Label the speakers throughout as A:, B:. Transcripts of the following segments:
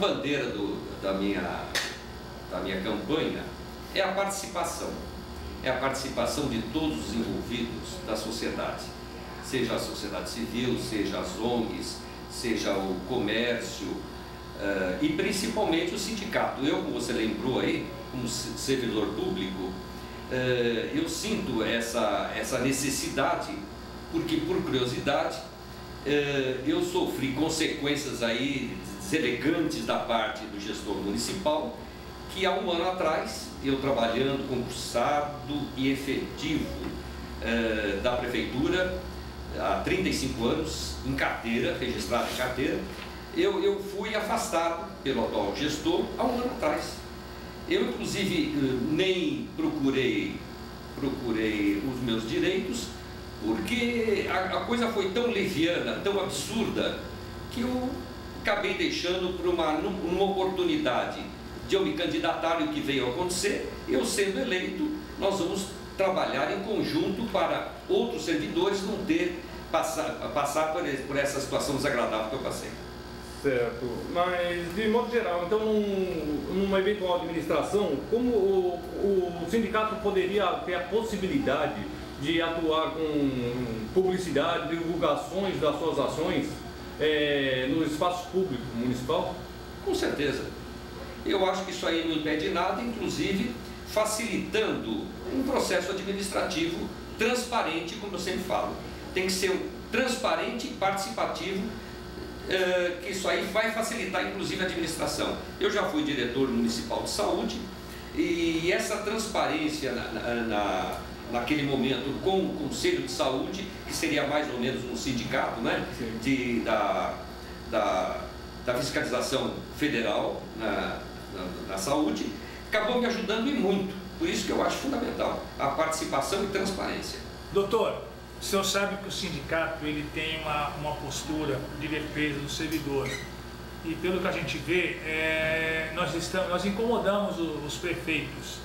A: bandeira da minha campanha é a participação. É a participação de todos os envolvidos da sociedade, seja a sociedade civil, seja as ONGs, seja o comércio e principalmente o sindicato. Eu, como você lembrou aí, como servidor público, eu sinto essa necessidade, porque por curiosidade eu sofri consequências aí deselegantes da parte do gestor municipal, que há um ano atrás, eu trabalhando concursado e efetivo da prefeitura, há 35 anos, em carteira, registrado em carteira, eu fui afastado pelo atual gestor há um ano atrás. Eu, inclusive, nem procurei os meus direitos, porque a coisa foi tão leviana, tão absurda, que eu acabei deixando por uma oportunidade de eu me candidatar, e o que veio a acontecer, eu sendo eleito, nós vamos trabalhar em conjunto para outros servidores não ter passar por essa situação desagradável que eu passei.
B: Certo, mas de modo geral, então numa eventual administração, como o sindicato poderia ter a possibilidade de atuar com publicidade, divulgações das suas ações no espaço público municipal?
A: Com certeza. Eu acho que isso aí não impede nada, inclusive facilitando um processo administrativo transparente, como eu sempre falo. Tem que ser transparente e participativo, que isso aí vai facilitar inclusive a administração. Eu já fui diretor municipal de saúde e essa transparência naquele momento com o Conselho de Saúde, que seria mais ou menos um sindicato, né, da fiscalização federal na saúde, acabou me ajudando e muito. Por isso que eu acho fundamental a participação e transparência.
C: Doutor, o senhor sabe que o sindicato ele tem uma postura de defesa do servidor. E pelo que a gente vê, nós incomodamos os prefeitos.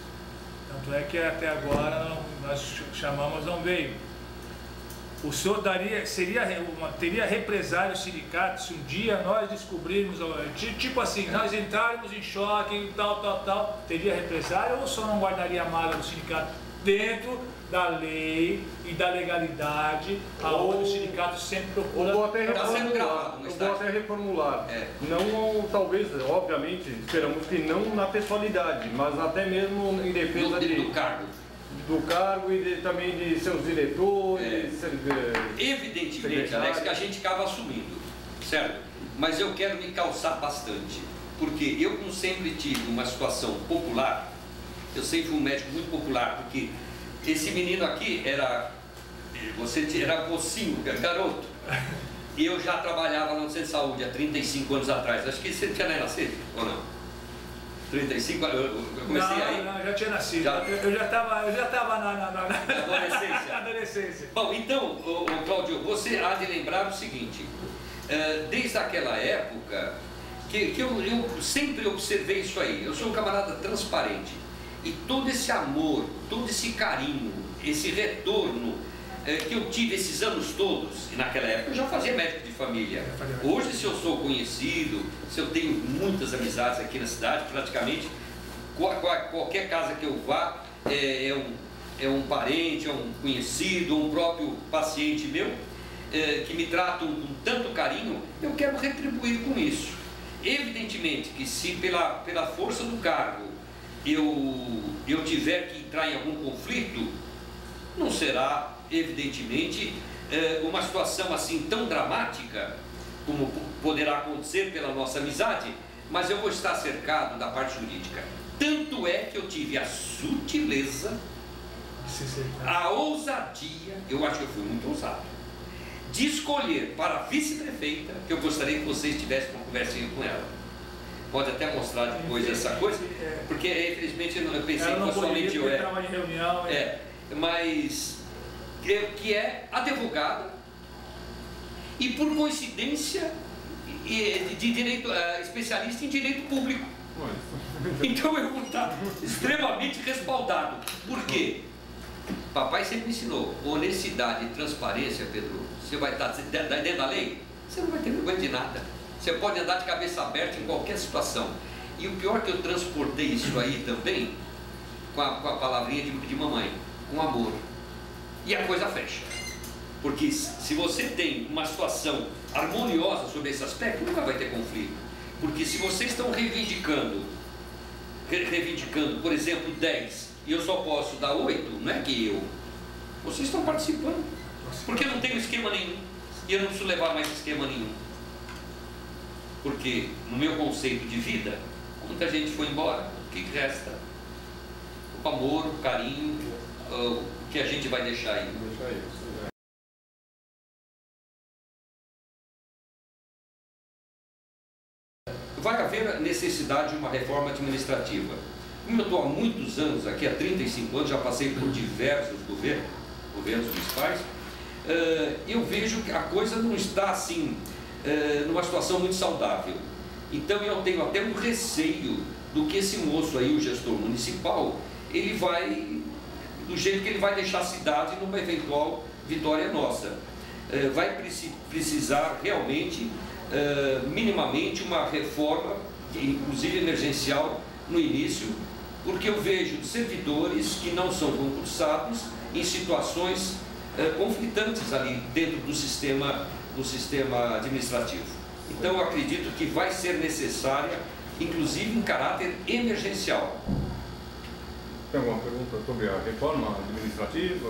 C: Tanto é que até agora nós chamamos, não veio. O senhor teria represário ao sindicato se um dia nós descobrirmos, tipo assim, nós entrarmos em choque, tal, teria represário, ou o senhor não guardaria a mágoa do sindicato dentro da lei e da legalidade, aonde o sindicato sempre procura...
B: Vou até reformular. Não, talvez, obviamente, esperamos que não na pessoalidade, mas até mesmo em defesa do cargo e também de seus diretores.
A: Evidentemente, Alex, que a gente acaba assumindo, certo? Mas eu quero me calçar bastante, porque eu, como sempre tive uma situação popular, eu sempre fui um médico muito popular, porque esse menino aqui era mocinho, garoto, e eu já trabalhava no centro de saúde há 35 anos atrás. Acho que você tinha nascido, ou não? 35 anos, eu comecei aí?
C: Não, já tinha nascido. Eu já estava na adolescência.
A: Bom, então, Cláudio, você há de lembrar o seguinte, desde aquela época, que eu sempre observei isso aí. Eu sou um camarada transparente, e todo esse amor, todo esse carinho, esse retorno que eu tive esses anos todos, e naquela época eu já fazia médico de família. Hoje, se eu sou conhecido, se eu tenho muitas amizades aqui na cidade, praticamente qualquer casa que eu vá é um parente, é um conhecido, um próprio paciente meu, que me tratam com tanto carinho, eu quero retribuir com isso. Evidentemente que se pela força do cargo eu tiver que entrar em algum conflito, não será, evidentemente, uma situação assim tão dramática como poderá acontecer pela nossa amizade, mas eu vou estar cercado da parte jurídica. Tanto é que eu tive a sutileza, a ousadia, eu acho que eu fui muito ousado, de escolher para a vice-prefeita, que eu gostaria que vocês tivessem uma conversinha com ela. Pode até mostrar depois essa coisa, porque infelizmente eu pensei que somente eu era. Mas que é advogada e, por coincidência, de direito, especialista em direito público. Então eu vou estar extremamente respaldado. Por quê? Papai sempre me ensinou honestidade e transparência, Pedro. Você vai estar dentro da lei, você não vai ter vergonha de nada. Você pode andar de cabeça aberta em qualquer situação. E o pior é que eu transportei isso aí também com a palavrinha de mamãe, com amor. E a coisa fecha. Porque se você tem uma situação harmoniosa sobre esse aspecto, nunca vai ter conflito. Porque se vocês estão reivindicando, por exemplo, 10, e eu só posso dar 8, não é que eu. Vocês estão participando. Porque eu não tenho esquema nenhum. E eu não preciso levar mais esquema nenhum. Porque no meu conceito de vida, muita gente foi embora, o que resta? O amor, o carinho, o que a gente vai deixar aí. Vai haver necessidade de uma reforma administrativa. Como eu estou há muitos anos aqui, há 35 anos, já passei por diversos governos municipais, eu vejo que a coisa não está assim, numa situação muito saudável. Então eu tenho até um receio do que esse moço aí, o gestor municipal, ele vai, do jeito que ele vai deixar a cidade numa eventual vitória nossa. Vai precisar realmente, minimamente, uma reforma, inclusive emergencial, no início, porque eu vejo servidores que não são concursados em situações conflitantes ali dentro do sistema administrativo. Então eu acredito que vai ser necessária, inclusive em caráter emergencial.
B: Tem alguma pergunta sobre a reforma administrativa?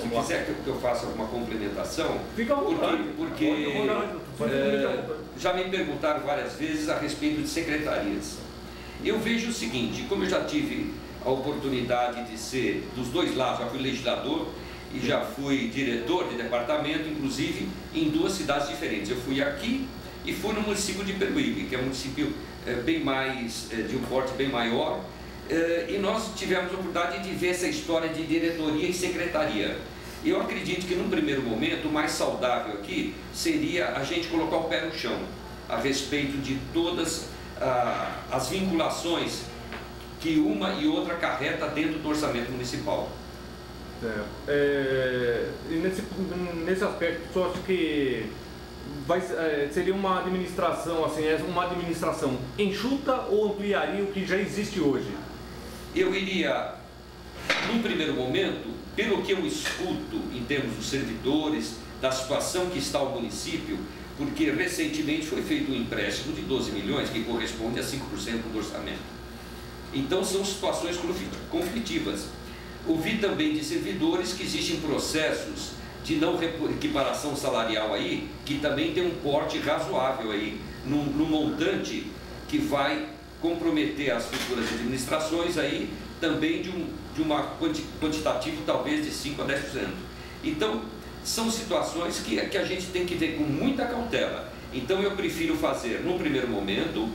A: Se quiser que eu faça alguma complementação,
B: fica à vontade.
A: Porque já me perguntaram várias vezes a respeito de secretarias. Eu vejo o seguinte, como eu já tive a oportunidade de ser dos dois lados, já fui legislador e já fui diretor de departamento, inclusive em duas cidades diferentes. Eu fui aqui e fui no município de Peruíbe, que é um município bem mais, de um porte bem maior, e nós tivemos a oportunidade de ver essa história de diretoria e secretaria. Eu acredito que num primeiro momento o mais saudável aqui seria a gente colocar o pé no chão a respeito de todas as vinculações que uma e outra acarreta dentro do orçamento municipal.
B: E nesse aspecto, só acho que seria uma administração, assim, uma administração enxuta ou ampliaria o que já existe hoje?
A: Eu iria, num primeiro momento, pelo que eu escuto em termos dos servidores, da situação que está o município, porque recentemente foi feito um empréstimo de 12 milhões, que corresponde a 5% do orçamento. Então são situações conflitivas. Ouvi também de servidores que existem processos de não equiparação salarial aí, que também tem um porte razoável aí, no montante que vai comprometer as futuras administrações aí, também de uma quantitativo talvez de 5% a 10%. Então, são situações que a gente tem que ver com muita cautela. Então eu prefiro fazer, num primeiro momento,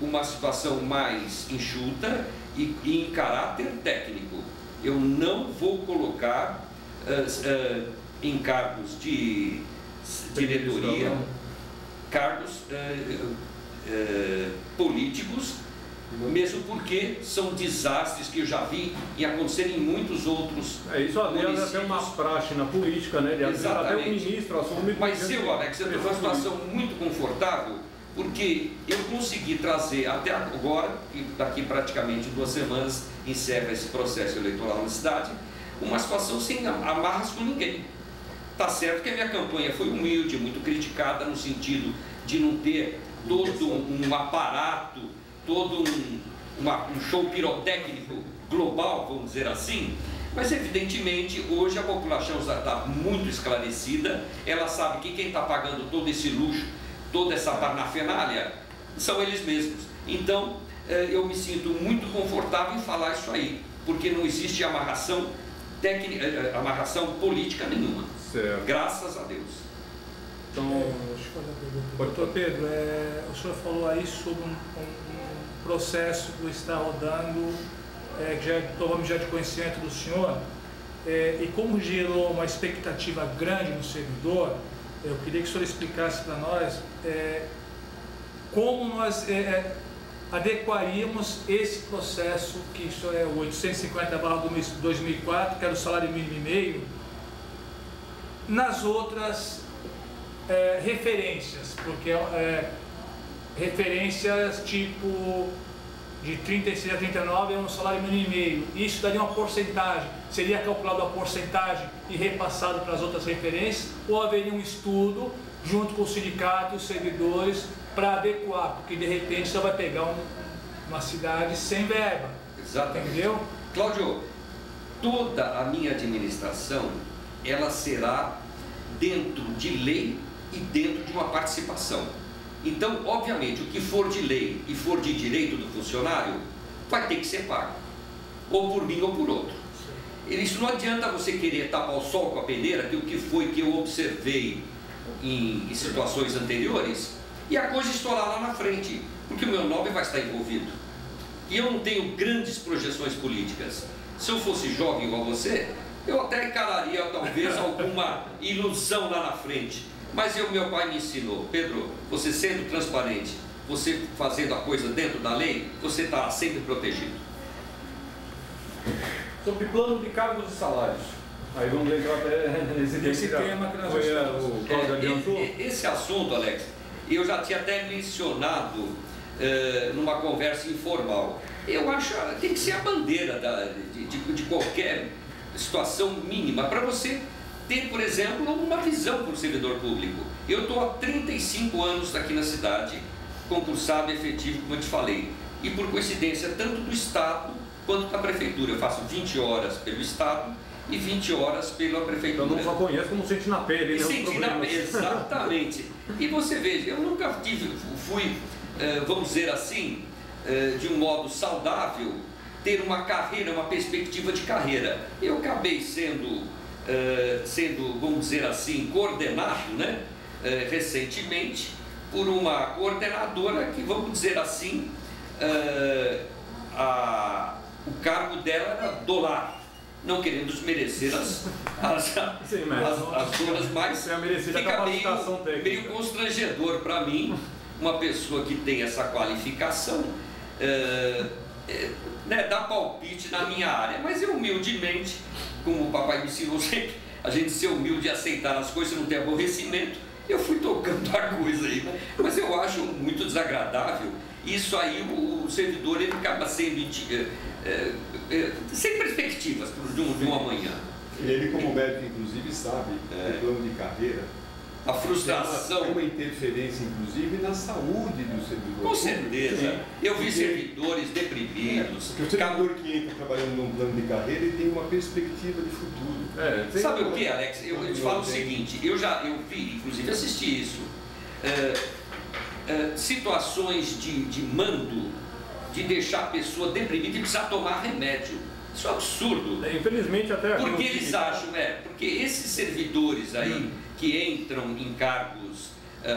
A: uma situação mais enxuta e em caráter técnico. Eu não vou colocar em cargos de diretoria, cargos políticos, mesmo porque são desastres que eu já vi e acontecerem em muitos outros
B: isso aliás até uma praxe na política, né? Até o ministro assume.
A: Mas eu, Alex, eu estou numa situação muito confortável, porque eu consegui trazer até agora, e daqui praticamente 2 semanas encerra esse processo eleitoral na cidade, uma situação sem amarras com ninguém. Tá certo que a minha campanha foi humilde, muito criticada no sentido de não ter todo um aparato, todo um show pirotécnico global, vamos dizer assim, mas evidentemente hoje a população já está muito esclarecida, ela sabe que quem está pagando todo esse luxo, toda essa parnafernália, são eles mesmos. Então eu me sinto muito confortável em falar isso aí, porque não existe amarração técnica, amarração política nenhuma.
B: Certo.
A: Graças a Deus.
C: Então, deixa eu fazer uma pergunta. Doutor Pedro, o senhor falou aí sobre um processo que está rodando, que já tomamos já de conhecimento do senhor, e como gerou uma expectativa grande no servidor, eu queria que o senhor explicasse para nós como nós adequaríamos esse processo, que isso é o 850/2004, que era o salário mínimo e meio, nas outras referências, porque referências tipo de 36 a 39 é um salário mínimo e meio. Isso daria uma porcentagem. Seria calculado a porcentagem e repassado para as outras referências, ou haveria um estudo junto com o sindicato e os servidores para adequar, porque de repente você vai pegar uma cidade sem verba.
A: Exatamente.
C: Entendeu?
A: Cláudio, toda a minha administração, ela será dentro de lei e dentro de uma participação. Então, obviamente, o que for de lei e for de direito do funcionário, vai ter que ser pago, ou por mim ou por outro. Isso não adianta você querer tapar o sol com a peneira, que o que foi que eu observei em situações anteriores, e a coisa estourar lá na frente, porque o meu nome vai estar envolvido. E eu não tenho grandes projeções políticas. Se eu fosse jovem igual você, eu até encararia talvez alguma ilusão lá na frente. Mas meu pai me ensinou, Pedro, você sendo transparente, você fazendo a coisa dentro da lei, você está sempre protegido.
B: Sobre plano de cargos e salários. Aí vamos entrar até nesse
C: tema que nós estamos.
A: Esse assunto, Alex, eu já tinha até mencionado numa conversa informal. Eu acho que tem que ser a bandeira de qualquer situação mínima para você ter, por exemplo, uma visão para o servidor público. Eu estou há 35 anos aqui na cidade, concursado efetivo, como eu te falei, e por coincidência, tanto do Estado quanto da Prefeitura. Eu faço 20 horas pelo Estado e 20 horas pela Prefeitura.
B: Eu não só conheço como senti na pele, né?
A: Senti na pele, exatamente. E você veja, eu nunca fui, vamos dizer assim, de um modo saudável, ter uma carreira, uma perspectiva de carreira. Eu acabei sendo, vamos dizer assim, coordenado, né, recentemente, por uma coordenadora que, vamos dizer assim, o cargo dela era dólar, não querendo desmerecer as donas, mas fica meio constrangedor para mim, uma pessoa que tem essa qualificação, dar palpite na minha área. Mas eu humildemente, como o papai me ensinou sempre, a gente ser humilde e aceitar as coisas, não ter aborrecimento, eu fui tocando a coisa aí. Mas eu acho muito desagradável. Isso aí, o servidor, ele acaba sendo sem perspectivas de um amanhã.
D: Ele, como médico, inclusive, sabe o plano de carreira.
A: A frustração.
D: Tem uma interferência, inclusive, na saúde do servidor.
A: Com certeza. Eu vi servidores deprimidos.
D: Porque o servidor que entra trabalhando num plano de carreira, ele tem uma perspectiva de futuro.
A: Sabe o que, Alex? Eu te falo o seguinte, eu vi, inclusive assisti isso. Situações de mando, de deixar a pessoa deprimida e precisar tomar remédio. Isso é absurdo.
B: Infelizmente até aqui.
A: Porque eles acham, porque esses servidores aí que entram em cargos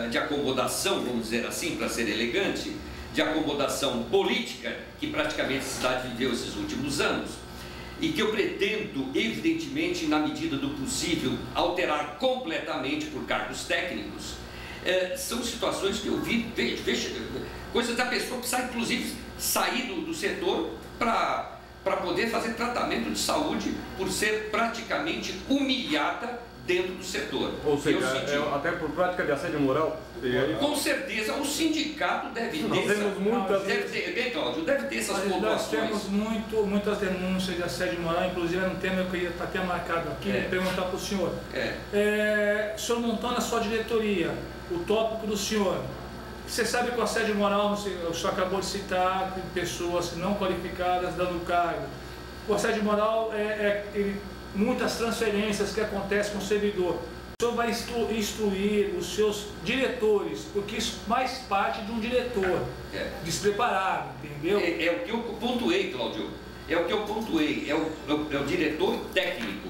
A: de acomodação, vamos dizer assim, para ser elegante, de acomodação política, que praticamente a cidade viveu esses últimos anos, e que eu pretendo, evidentemente, na medida do possível, alterar completamente por cargos técnicos, são situações que eu vi, coisas da pessoa precisar, inclusive, sair do setor para poder fazer tratamento de saúde por ser praticamente humilhada dentro do setor.
B: Ou seja, até por prática de assédio moral?
A: Com certeza, o sindicato deve ter, Cláudio, deve ter essas pontuações.
C: Nós temos muitas denúncias de assédio moral, inclusive no tema que eu queria até marcado aqui, perguntar para o senhor. O senhor montou na sua diretoria o tópico do senhor. Você sabe que o assédio moral, o senhor acabou de citar, pessoas não qualificadas dando cargo. O assédio moral muitas transferências que acontecem com o servidor. O senhor vai instruir os seus diretores, porque isso faz parte de um diretor despreparado, entendeu?
A: É o que eu pontuei, Cláudio. É o que eu pontuei. É o diretor técnico.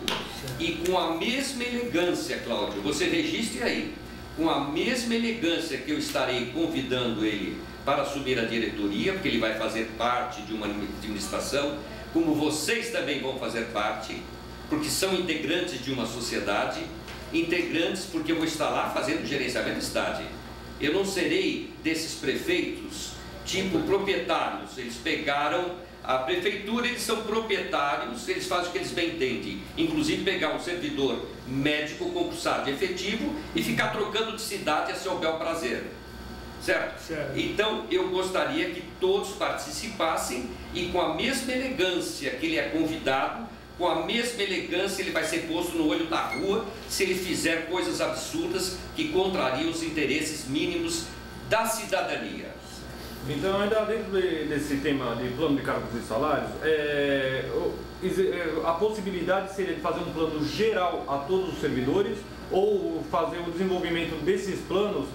A: E com a mesma elegância, Cláudio, você registre aí, com a mesma elegância que eu estarei convidando ele para assumir a diretoria, porque ele vai fazer parte de uma administração, como vocês também vão fazer parte, porque são integrantes de uma sociedade, integrantes porque eu vou estar lá fazendo gerenciamento da cidade. Eu não serei desses prefeitos, tipo proprietários, eles pegaram A prefeitura, eles são proprietários, eles fazem o que eles bem entendem, inclusive pegar um servidor médico concursado efetivo e ficar trocando de cidade a seu bel prazer, certo? Então eu gostaria que todos participassem e com a mesma elegância que ele é convidado, com a mesma elegância ele vai ser posto no olho da rua se ele fizer coisas absurdas que contrariam os interesses mínimos da cidadania.
B: Então, ainda dentro desse tema de plano de cargos e salários, a possibilidade seria de fazer um plano geral a todos os servidores ou fazer o desenvolvimento desses planos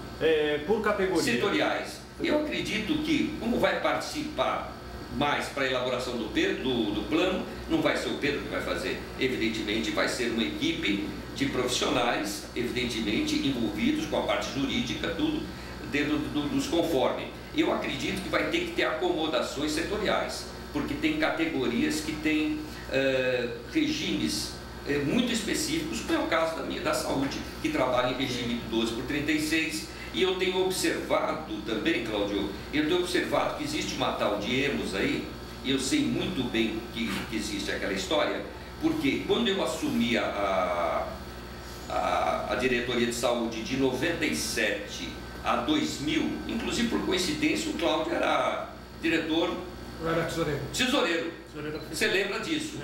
B: por categoria? Setoriais.
A: Eu acredito que, como vai participar mais para a elaboração do plano, não vai ser o Pedro que vai fazer, evidentemente vai ser uma equipe de profissionais, evidentemente envolvidos com a parte jurídica, tudo dentro dos conformes. Eu acredito que vai ter que ter acomodações setoriais, porque tem categorias que têm regimes muito específicos, como é o caso da saúde, que trabalha em regime de 12/36, e eu tenho observado também, Cláudio, eu tenho observado que existe uma tal de EMOS aí, e eu sei muito bem que existe aquela história, porque quando eu assumi a diretoria de saúde de 97 a 2000, inclusive por coincidência o Cláudio era diretor...
C: Eu era
A: tesoureiro. Você lembra disso?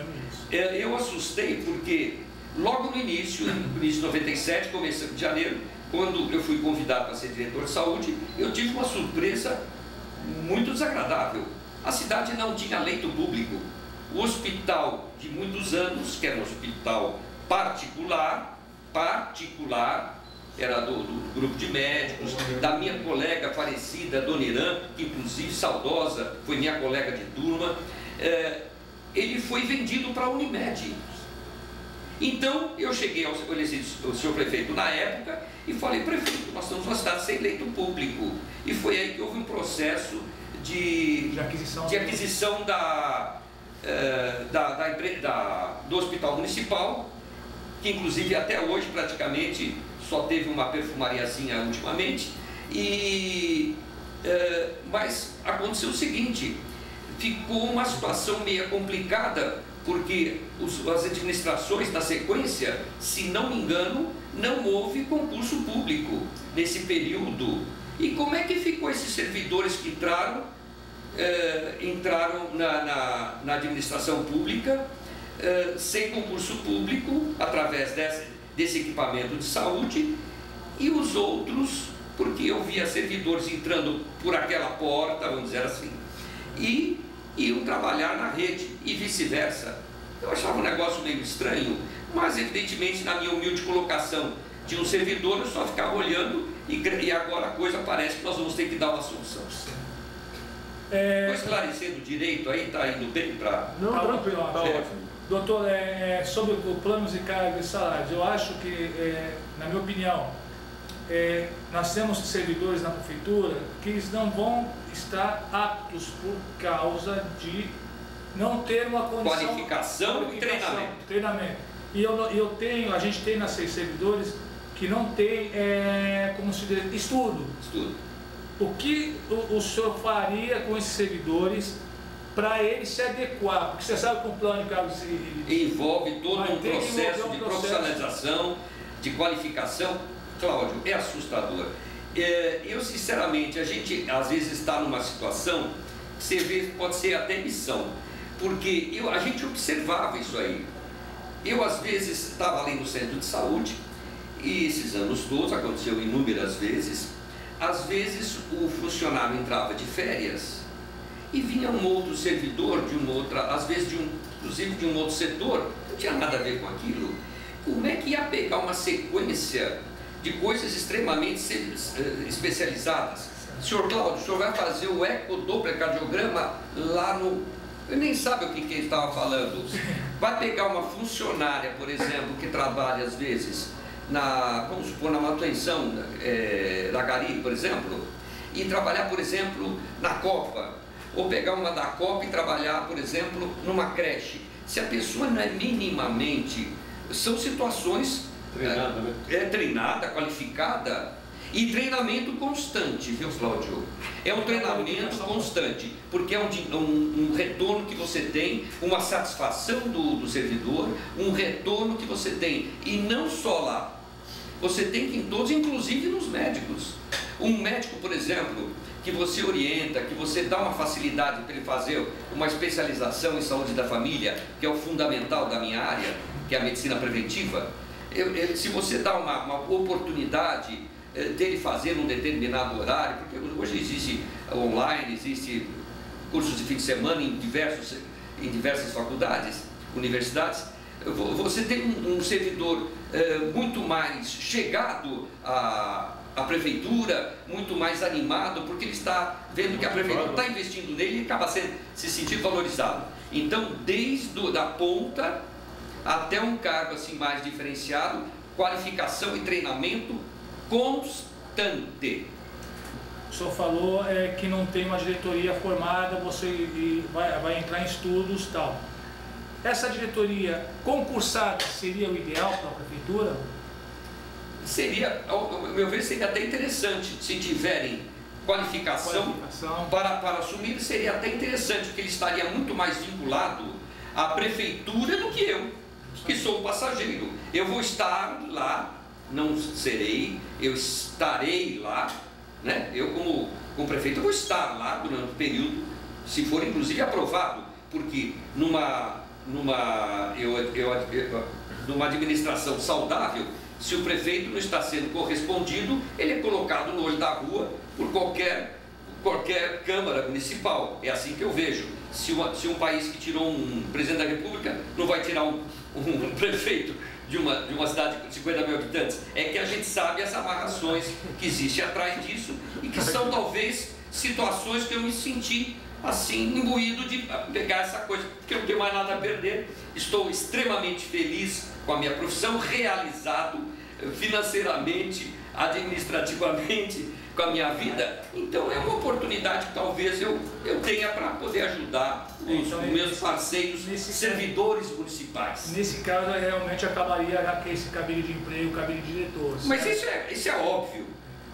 A: Eu assustei porque logo no início de 97, começo de janeiro, quando eu fui convidado para ser diretor de saúde, eu tive uma surpresa muito desagradável. A cidade não tinha leito público. O hospital de muitos anos, que era um hospital particular, era do grupo de médicos, da minha colega falecida, Dona Irã, que inclusive saudosa, foi minha colega de turma, ele foi vendido para a Unimed. Então eu cheguei ao senhor prefeito na época e falei: prefeito, nós estamos numa cidade sem leito público. E foi aí que houve um processo de aquisição do hospital municipal, que inclusive até hoje praticamente só teve uma perfumariazinha ultimamente, mas aconteceu o seguinte, ficou uma situação meio complicada, porque as administrações, na sequência, se não me engano, não houve concurso público nesse período. E como é que ficou esses servidores que entraram na administração pública, sem concurso público, através desse equipamento de saúde, e os outros, porque eu via servidores entrando por aquela porta, vamos dizer assim, e iam trabalhar na rede, e vice-versa. Eu achava um negócio meio estranho, mas evidentemente na minha humilde colocação de um servidor, eu só ficava olhando, e agora a coisa parece que nós vamos ter que dar uma solução. Estou esclarecendo direito aí, está indo bem para...
C: Não, tranquilo, está ótimo. Doutor, sobre o plano de cargos e salários, eu acho que, na minha opinião, nós temos servidores na prefeitura que eles não vão estar aptos por causa de não ter uma condição...
A: Qualificação e treinamento.
C: E a gente tem nas servidores que não tem, como se diz, estudo. O que o senhor faria com esses servidores para ele se adequar? Porque você sabe que o plano de cargos
A: envolve todo um processo de profissionalização, de qualificação. Cláudio, é assustador. Eu sinceramente, a gente às vezes está numa situação que você vê, pode ser até missão, porque a gente observava isso aí. Eu às vezes estava ali no centro de saúde, e esses anos todos aconteceu inúmeras vezes. Às vezes o funcionário entrava de férias e vinha um outro servidor de uma outra, às vezes inclusive de um outro setor, não tinha nada a ver com aquilo. Como é que ia pegar uma sequência de coisas extremamente especializadas? Senhor Cláudio, o senhor vai fazer o ecodopplercardiograma lá no... Eu nem sabe o que ele estava falando. Vai pegar uma funcionária, por exemplo, que trabalha às vezes vamos supor, na manutenção da Gari, por exemplo, e trabalhar, por exemplo, na Copa, ou pegar uma da Copa e trabalhar, por exemplo, numa creche. Se a pessoa não é minimamente, são situações treinada, qualificada, E treinamento constante, viu, Cláudio? É um treinamento constante, porque é um retorno que você tem, uma satisfação do servidor, um retorno que você tem, e não só lá, você tem que em todos, inclusive nos médicos. Um médico, por exemplo, que você orienta, que você dá uma facilidade para ele fazer uma especialização em saúde da família, que é o fundamental da minha área, que é a medicina preventiva, se você dá uma oportunidade dele fazer num determinado horário, porque hoje existe online, existe cursos de fim de semana em diversas faculdades, universidades, você tem um servidor muito mais chegado à prefeitura, muito mais animado, porque ele está vendo que a prefeitura está investindo nele e acaba se sentindo valorizado. Então, desde a ponta até um cargo assim mais diferenciado, qualificação e treinamento constante.
C: O senhor falou que não tem uma diretoria formada, você vai entrar em estudos e tal. Essa diretoria concursada seria o ideal para a prefeitura?
A: Seria, ao meu ver, seria até interessante, se tiverem qualificação. Para assumir, seria até interessante, porque ele estaria muito mais vinculado à prefeitura do que eu, que sou um passageiro. Eu vou estar lá, não serei, eu estarei lá, né? Eu como prefeito, eu vou estar lá durante o período, se for inclusive aprovado, porque numa administração saudável, se o prefeito não está sendo correspondido, ele é colocado no olho da rua por qualquer Câmara Municipal. É assim que eu vejo. Se um país que tirou um presidente da República não vai tirar um prefeito de uma cidade com 50 mil habitantes, é que a gente sabe as amarrações que existem atrás disso e que são talvez situações que eu me senti assim, imbuído de pegar essa coisa, porque eu não tenho mais nada a perder, estou extremamente feliz com a minha profissão, realizado financeiramente, administrativamente, com a minha vida. Então é uma oportunidade que talvez eu tenha para poder ajudar os meus parceiros, servidores municipais.
C: Nesse caso, realmente acabaria esse cabide de emprego, cabide de diretor.
A: Mas isso é óbvio,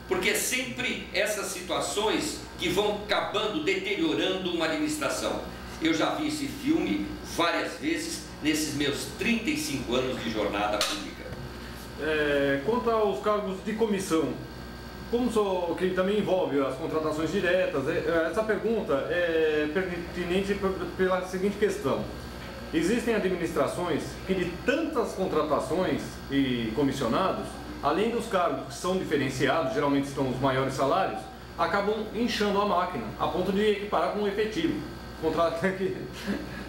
A: porque é sempre essas situações que vão acabando deteriorando uma administração. Eu já vi esse filme várias vezes nesses meus 35 anos de jornada pública.
B: Quanto aos cargos de comissão, que também envolve as contratações diretas, essa pergunta é pertinente pela seguinte questão. Existem administrações que de tantas contratações e comissionados, além dos cargos que são diferenciados, geralmente estão os maiores salários, acabam inchando a máquina, a ponto de equiparar com o efetivo, contrato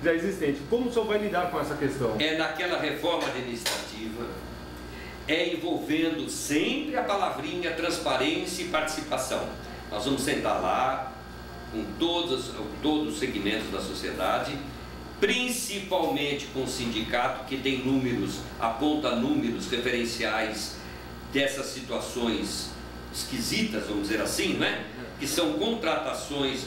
B: já existente. Como o senhor vai lidar com essa questão?
A: É naquela reforma administrativa, envolvendo sempre a palavrinha transparência e participação. Nós vamos sentar lá com todos os segmentos da sociedade, principalmente com o sindicato, que tem números, aponta números referenciais dessas situações esquisitas, vamos dizer assim, né? Que são contratações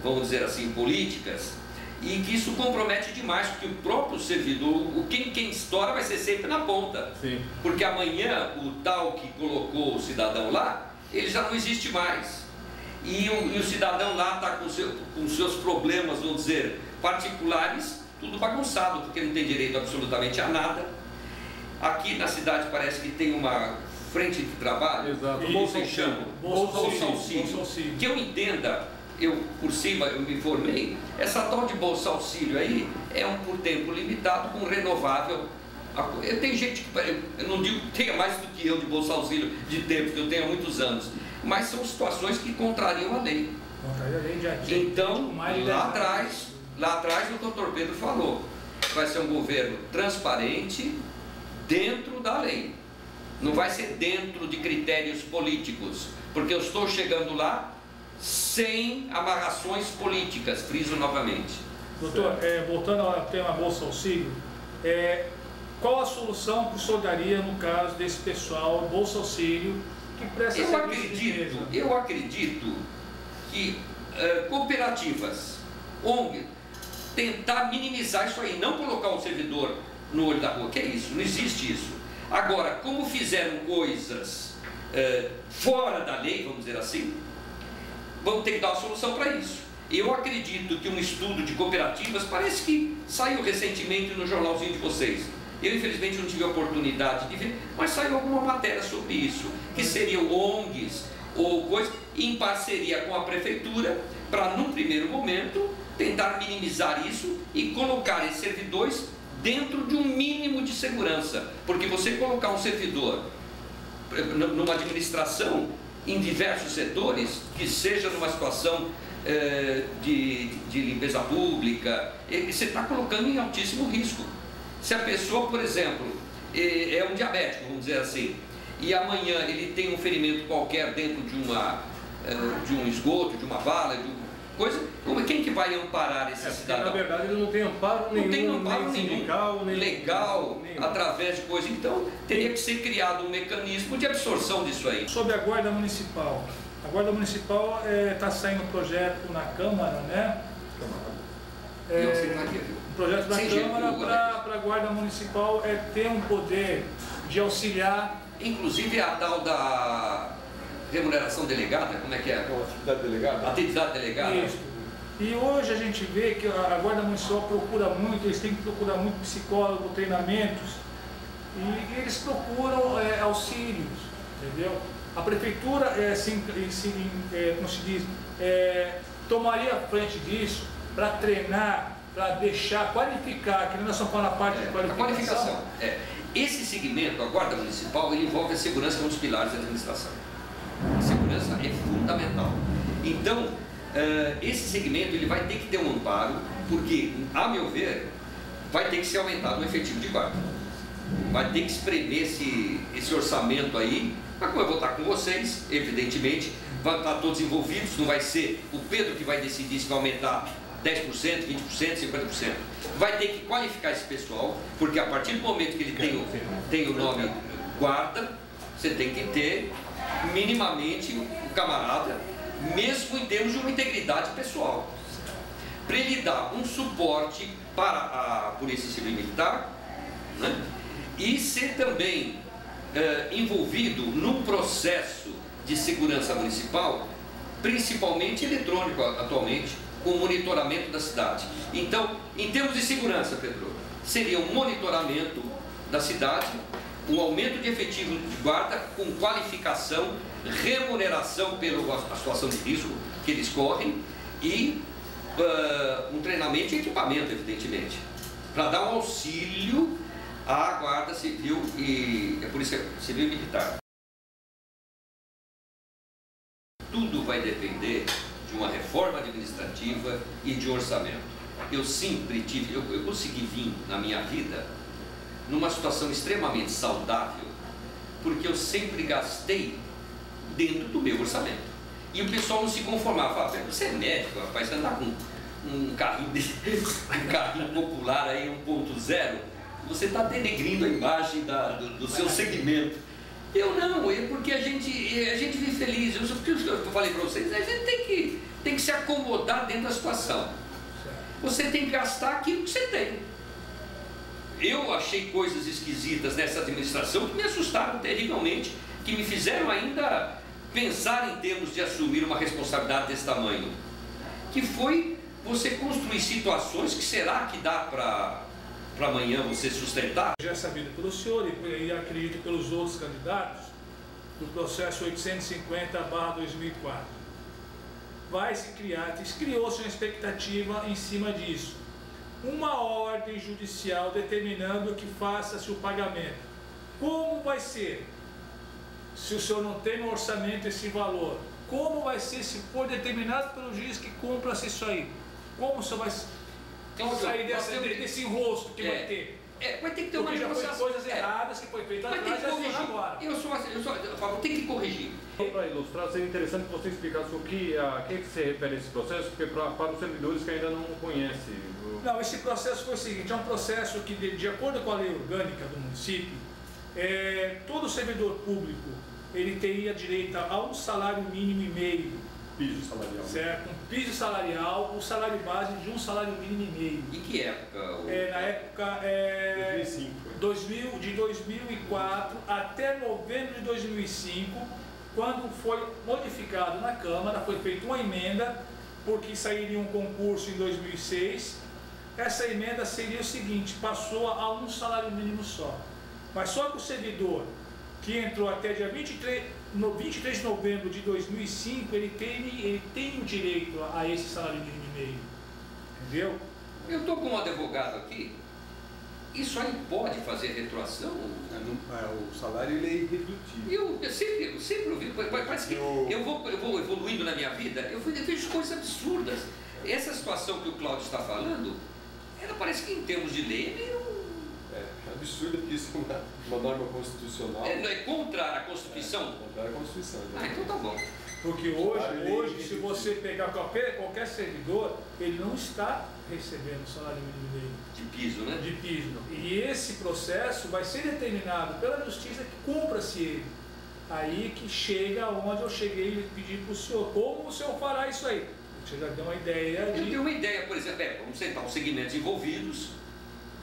A: vamos dizer assim, políticas, e que isso compromete demais, porque o próprio servidor, quem estoura vai ser sempre na ponta.
B: Sim.
A: Porque amanhã o tal que colocou o cidadão lá, ele já não existe mais. E o cidadão lá está com seus problemas, vamos dizer, particulares, tudo bagunçado, porque ele não tem direito absolutamente a nada. Aqui na cidade parece que tem uma frente de trabalho,
B: exato,
A: que vocês chamam Bolsa Auxílio. Que eu entenda, por cima eu me informei, essa tal de Bolsa Auxílio aí é por tempo limitado, com renovável. Tem gente que, eu não digo que tenha mais do que eu de Bolsa Auxílio de tempo, que eu tenho há muitos anos, mas são situações que contrariam a lei. Então, lá atrás o doutor Pedro falou, vai ser um governo transparente dentro da lei. Não vai ser dentro de critérios políticos, porque eu estou chegando lá sem amarrações políticas, friso novamente.
C: Doutor, voltando ao tema Bolsa Auxílio, qual a solução que o senhor daria no caso desse pessoal, Bolsa Auxílio, que presta serviço?
A: Eu acredito que cooperativas, ONG, tentar minimizar isso aí, não colocar o servidor no olho da rua, que é isso, não existe isso. Agora, como fizeram coisas fora da lei, vamos dizer assim, vamos ter que dar uma solução para isso. Eu acredito que um estudo de cooperativas, parece que saiu recentemente no jornalzinho de vocês. Eu infelizmente não tive a oportunidade de ver, mas saiu alguma matéria sobre isso, que seriam ONGs ou coisas, em parceria com a prefeitura, para num primeiro momento tentar minimizar isso e colocar esses servidores dentro de um mínimo de segurança. Porque você colocar um servidor numa administração em diversos setores, que seja numa situação de limpeza pública, você está colocando em altíssimo risco. Se a pessoa, por exemplo, é um diabético, vamos dizer assim, e amanhã ele tem um ferimento qualquer dentro de um esgoto, de uma vala, de uma coisa, quem que vai amparar esse cidadão?
B: Na verdade ele não tem amparo nenhum,
A: não tem amparo
B: nem sindical, nem
A: legal,
B: nenhum.
A: Através de coisa. Então teria que ser criado um mecanismo de absorção disso aí.
C: Sobre a Guarda Municipal. A Guarda Municipal está saindo um projeto na Câmara, né? Um projeto da Câmara para a Guarda Municipal ter um poder de auxiliar.
A: Inclusive a tal da remuneração delegada, como é que é?
D: Atividade delegada?
A: Atividade delegada.
C: Isso. E hoje a gente vê que a Guarda Municipal procura muito, eles têm que procurar muito psicólogo, treinamentos, e eles procuram auxílios, entendeu? A prefeitura, como se diz, tomaria a frente disso para treinar, para deixar, qualificar, que nós estamos falando a parte de qualificação.
A: A qualificação. Esse segmento, a Guarda Municipal, ele envolve a segurança como um dos pilares da administração. A segurança é fundamental. Então, esse segmento ele vai ter que ter um amparo, porque, a meu ver, vai ter que ser aumentado o efetivo de guarda. Vai ter que espremer esse orçamento aí, mas como eu vou estar com vocês, evidentemente, vão estar todos envolvidos, não vai ser o Pedro que vai decidir se vai aumentar 10%, 20%, 50%. Vai ter que qualificar esse pessoal, porque a partir do momento que ele tem o nome guarda, você tem que ter minimamente o camarada, mesmo em termos de uma integridade pessoal, para ele dar um suporte para a Polícia Civil e Militar, né? E ser também envolvido num processo de segurança municipal, principalmente eletrônico atualmente, com o monitoramento da cidade. Então, em termos de segurança, Pedro, seria um monitoramento da cidade, um aumento de efetivo de guarda com qualificação, remuneração pela situação de risco que eles correm e um treinamento e equipamento, evidentemente, para dar um auxílio à Guarda Civil e a Polícia Civil e Militar. Tudo vai depender de uma reforma administrativa e de um orçamento. Eu sempre tive, eu consegui vir na minha vida numa situação extremamente saudável, porque eu sempre gastei dentro do meu orçamento. E o pessoal não se conformava, falava, você é médico, rapaz, você anda com um carrinho popular aí 1.0, você está denegrindo a imagem do seu segmento. Eu não, é porque a gente vive feliz. Porque eu falei para vocês, a gente tem que se acomodar dentro da situação. Você tem que gastar aquilo que você tem. Eu achei coisas esquisitas nessa administração que me assustaram terrivelmente, que me fizeram ainda pensar em termos de assumir uma responsabilidade desse tamanho, que foi você construir situações que será que dá para amanhã você sustentar?
C: Já é sabido pelo senhor e acredito pelos outros candidatos do processo 850/2004. Criou-se uma expectativa em cima disso. Uma ordem judicial determinando que faça-se o pagamento. Como vai ser? Se o senhor não tem no orçamento esse valor, como vai ser se for determinado pelo juiz que cumpra-se isso aí? Como o senhor vai sair desse enrosco que vai ter?
A: Vai ter que ter uma negociação.
C: Foi coisas erradas que foi feita atrás, já corrigir agora.
A: Eu falo, tem que corrigir.
B: Para ilustrar, seria interessante que você explicasse a que se refere esse processo, porque para os servidores que ainda não conhecem.
C: Não, esse processo foi o seguinte, é um processo que, de acordo com a lei orgânica do município, todo servidor público ele teria direito a um salário mínimo e meio
D: piso salarial.
C: Certo? Um piso salarial, o salário base de um salário mínimo e meio.
A: Em que época?
C: Na época
D: 2005.
C: de 2004 até novembro de 2005, quando foi modificado na Câmara, foi feita uma emenda, porque sairia um concurso em 2006. Essa emenda seria o seguinte: passou a um salário mínimo só. Mas só que o servidor que entrou até dia 23 de novembro de 2005, ele tem o direito a esse salário mínimo e meio. Entendeu?
A: Eu estou com um advogado aqui. Isso aí pode fazer retroação?
D: O salário ele é irredutível.
A: Eu sempre ouvi, parece que eu vou evoluindo na minha vida, eu vejo coisas absurdas. Essa situação que o Cláudio está falando, ela parece que em termos de lei é meio...
D: É absurdo, porque isso é uma norma constitucional.
A: É contra a Constituição?
D: Contra a Constituição.
A: Então tá bom.
C: Porque hoje se você pegar qualquer servidor, ele não está recebendo salário mínimo e meio.
A: De piso, né?
C: De piso. E esse processo vai ser determinado pela justiça, que cumpra-se ele. Aí que chega onde eu cheguei e pedi para o senhor, como o senhor fará isso aí? Você já deu uma ideia de...
A: Eu tenho uma ideia, por exemplo, vamos sentar os segmentos envolvidos,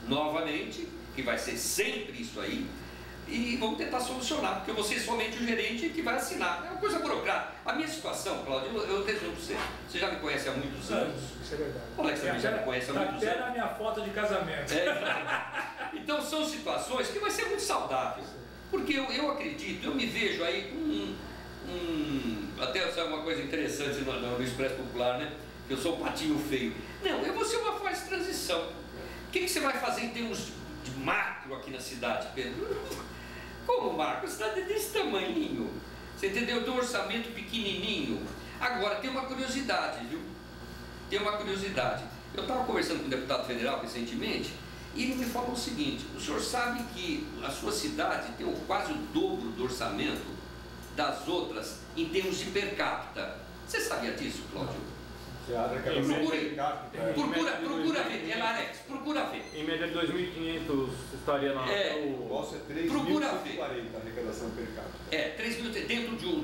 A: novamente, que vai ser sempre isso aí, e vamos tentar solucionar, porque eu vou ser somente o gerente que vai assinar. É uma coisa burocrática. A minha situação, Cláudio, eu resumo para você. Você já me conhece há muitos anos.
C: Isso é verdade.
A: O Alex também já me conhece há muitos anos.
C: Até na minha foto de casamento.
A: Então são situações que vai ser muito saudável. Porque eu acredito, eu me vejo aí com até sabe uma coisa interessante no Expresso Popular, né? Que eu sou um patinho feio. Não, eu vou ser uma fase de transição. O que você vai fazer em termos de macro aqui na cidade, Pedro? Como macro? A cidade é desse tamanhinho. Você entendeu? Tem um orçamento pequenininho. Agora, tem uma curiosidade, viu? Tem uma curiosidade. Eu estava conversando com um deputado federal recentemente e ele me falou o seguinte: o senhor sabe que a sua cidade tem quase o dobro do orçamento das outras em termos de per capita. Você sabia disso, Cláudio? Procura ver, Alex, procura ver.
B: Em média de 2.500 estaria na...
D: O nosso é 3.140 a arrecadação per capita.
A: 3.000 dentro de um...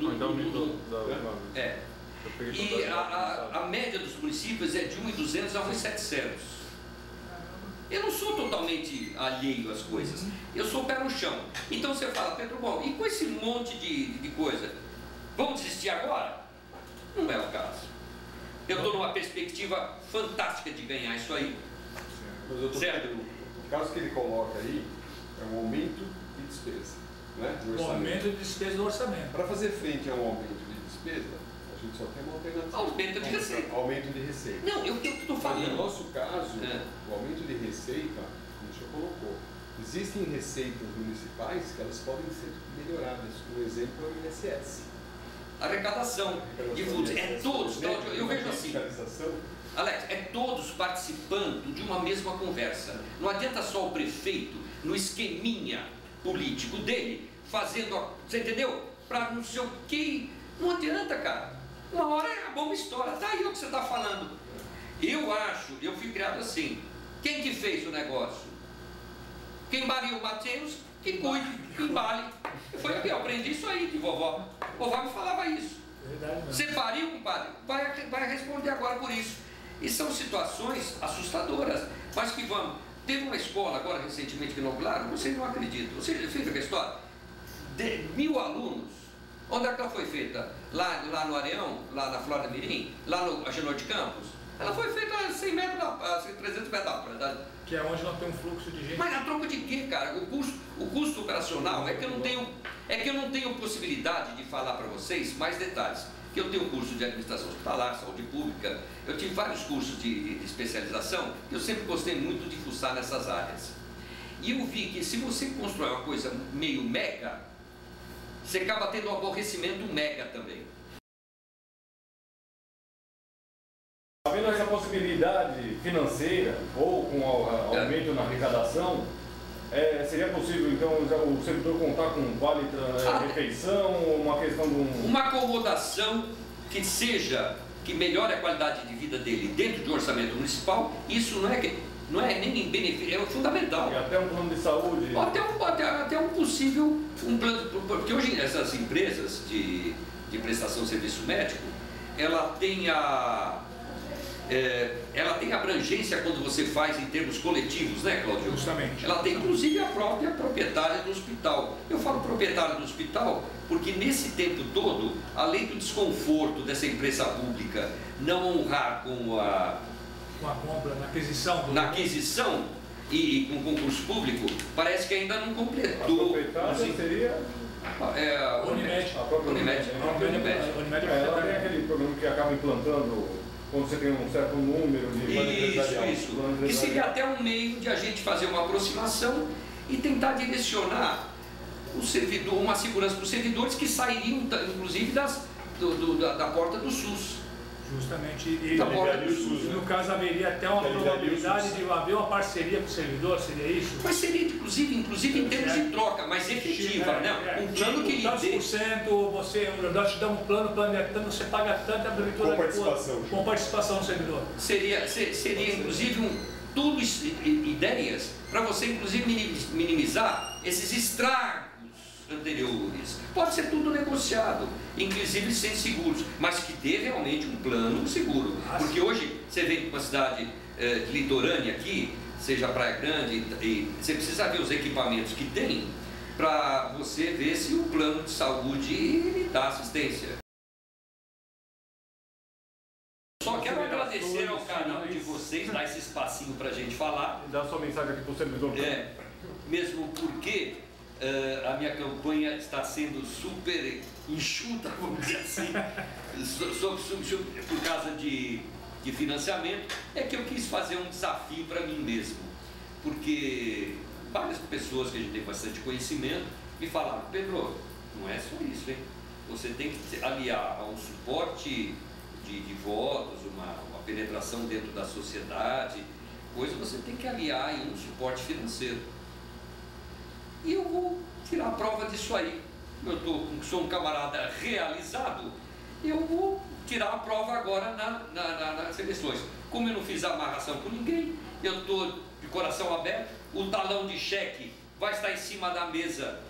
A: E a média dos municípios é de 1.200 a 1.700. Eu não sou totalmente alheio às coisas, eu sou pé no chão. Então você fala, Pedro, bom, e com esse monte de coisa, vamos desistir agora? Não é o caso. Eu estou numa perspectiva fantástica de ganhar isso aí.
D: Mas certo? O caso que ele coloca aí é um aumento de despesa. Né?
C: Um aumento de despesa do orçamento.
D: Para fazer frente a um aumento de despesa, a gente só tem uma alternativa.
A: Aumento de receita.
D: Aumento de receita.
A: Não, eu estou falando.
D: No nosso caso, o aumento de receita, como o senhor colocou, existem receitas municipais que elas podem ser melhoradas. Por exemplo, o INSS.
A: Arrecadação de fundos, todos, eu vejo assim, Alex, todos participando de uma mesma conversa. Não adianta só o prefeito, no esqueminha político dele, fazendo, você entendeu? Para não sei o que, não adianta, cara. Uma hora a bomba estoura, tá aí o que você está falando. Eu fui criado assim, quem que fez o negócio? Quem embaliu o Matheus, que cuide, que embale. Foi o que eu aprendi isso aí de vovó. Vovó me falava isso. Você pariu, compadre? Vai responder agora por isso. E são situações assustadoras. Mas que vamos. Teve uma escola agora recentemente que inauguraram, vocês não acreditam. Você fica com a história? De 1.000 alunos. Onde é que ela foi feita? Lá no Areão, lá na Flora Mirim, lá no Agenor de Campos. Ela foi feita a 100 metros, a 300 metros da praia.
C: Que é onde não tem um fluxo de gente.
A: Mas a troca de quê, cara? O custo operacional é que eu não tenho possibilidade de falar para vocês mais detalhes. Que eu tenho curso de administração hospitalar, saúde pública, eu tive vários cursos de especialização, eu sempre gostei muito de fuçar nessas áreas. E eu vi que se você constrói uma coisa meio mega, você acaba tendo um aborrecimento mega também.
B: Havendo essa possibilidade financeira ou com aumento na arrecadação, seria possível então o servidor contar com vale refeição, uma questão de
A: uma acomodação que melhore a qualidade de vida dele dentro de um orçamento municipal? Isso não é nem em benefício, é fundamental.
B: E até um plano de saúde?
A: Até um possível plano, porque hoje essas empresas de prestação de serviço médico, ela tem ela tem abrangência quando você faz em termos coletivos, né, Cláudio?
C: Justamente.
A: Ela tem inclusive a própria proprietária do hospital. Eu falo proprietária do hospital porque nesse tempo todo, além do desconforto dessa empresa pública não honrar com a
C: compra, na aquisição
A: e com concurso público, parece que ainda não completou.
B: A proprietária seria...
A: a
B: Unimed. Ela tem aquele programa que acaba implantando quando você tem um certo número de planos empresariais.
A: Isso. Que seria até um meio de a gente fazer uma aproximação e tentar direcionar o servidor, uma segurança para os servidores que sairiam, inclusive, da porta do SUS.
C: Justamente.
A: No
C: caso, haveria até uma probabilidade de haver uma parceria com o servidor, seria isso?
A: Mas seria, inclusive em termos de troca, mais efetiva, né? Um plano que lhe dê...
C: Nós te damos um plano é tanto, você paga tanto, a prefeitura... Com participação do servidor.
A: Seria inclusive, tudo ideias para você, inclusive, minimizar esses estragos anteriores. Pode ser tudo negociado, inclusive sem seguros, mas que dê realmente um plano seguro. Porque hoje você vem para uma cidade litorânea aqui, seja Praia Grande, e você precisa ver os equipamentos que tem para você ver se o plano de saúde lhe dá assistência. Só quero agradecer ao canal de vocês, dar esse espacinho para a gente falar.
B: Dá sua mensagem aqui para o servidor.
A: Mesmo porque a minha campanha está sendo super enxuta, vamos dizer assim, por causa de financiamento, é que eu quis fazer um desafio para mim mesmo. Porque várias pessoas que a gente tem bastante conhecimento me falaram: Pedro, não é só isso, hein? Você tem que aliar a um suporte de votos, uma penetração dentro da sociedade, pois você tem que aliar aí um suporte financeiro. E eu vou tirar a prova disso aí. Eu sou um camarada realizado, eu vou tirar a prova agora nas eleições. Como eu não fiz amarração com ninguém, eu estou de coração aberto, o talão de cheque vai estar em cima da mesa.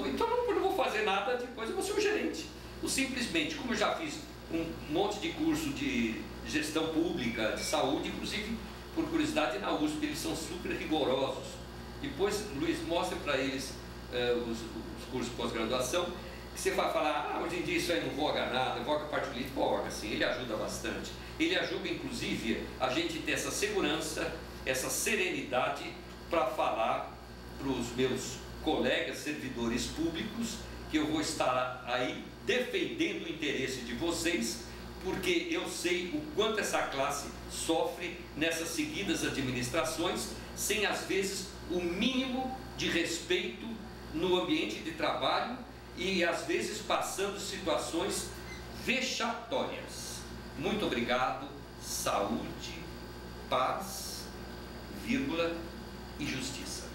A: Então eu não vou fazer nada, depois eu vou ser o gerente. Eu simplesmente, como eu já fiz um monte de curso de gestão pública, de saúde, inclusive por curiosidade na USP, eles são super rigorosos. Depois, Luiz, mostra para eles os cursos de pós-graduação, que você vai falar: hoje em dia isso aí não voga nada, voga parte política, voga sim, ele ajuda bastante. Ele ajuda, inclusive, a gente ter essa segurança, essa serenidade para falar para os meus colegas servidores públicos que eu vou estar aí defendendo o interesse de vocês, porque eu sei o quanto essa classe sofre nessas seguidas administrações, sem às vezes o mínimo de respeito no ambiente de trabalho e às vezes passando situações vexatórias. Muito obrigado, saúde, paz, vírgula e justiça.